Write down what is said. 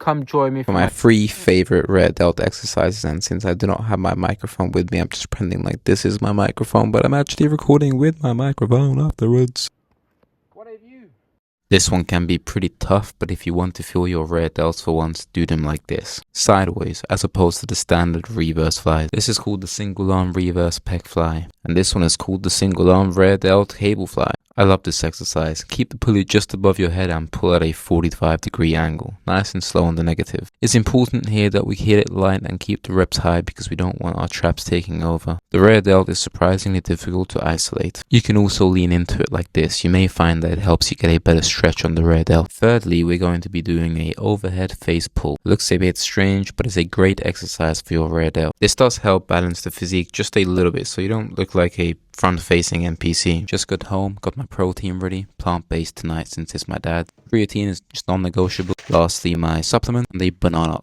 come join me for my 3 favorite rear delt exercises. And since I do not have my microphone with me, I'm just pretending like this is my microphone, but I'm actually recording with my microphone afterwards. What have you? This one can be pretty tough, but if you want to feel your rear delts for once, do them like this, sideways, as opposed to the standard reverse fly. This is called the single arm reverse pec fly, and this one is called the single arm rear delt cable fly. I love this exercise. Keep the pulley just above your head and pull at a 45-degree angle, nice and slow on the negative. It's important here that we hit it light and keep the reps high because we don't want our traps taking over. The rear delt is surprisingly difficult to isolate. You can also lean into it like this. You may find that it helps you get a better stretch on the rear delt. Thirdly, we're going to be doing a overhead face pull. It looks a bit strange, but it's a great exercise for your rear delt. This does help balance the physique just a little bit so you don't look like a front-facing NPC. Just got home, got my protein ready, plant-based tonight since it's my dad. Creatine is just non-negotiable. Lastly, my supplement and a banana.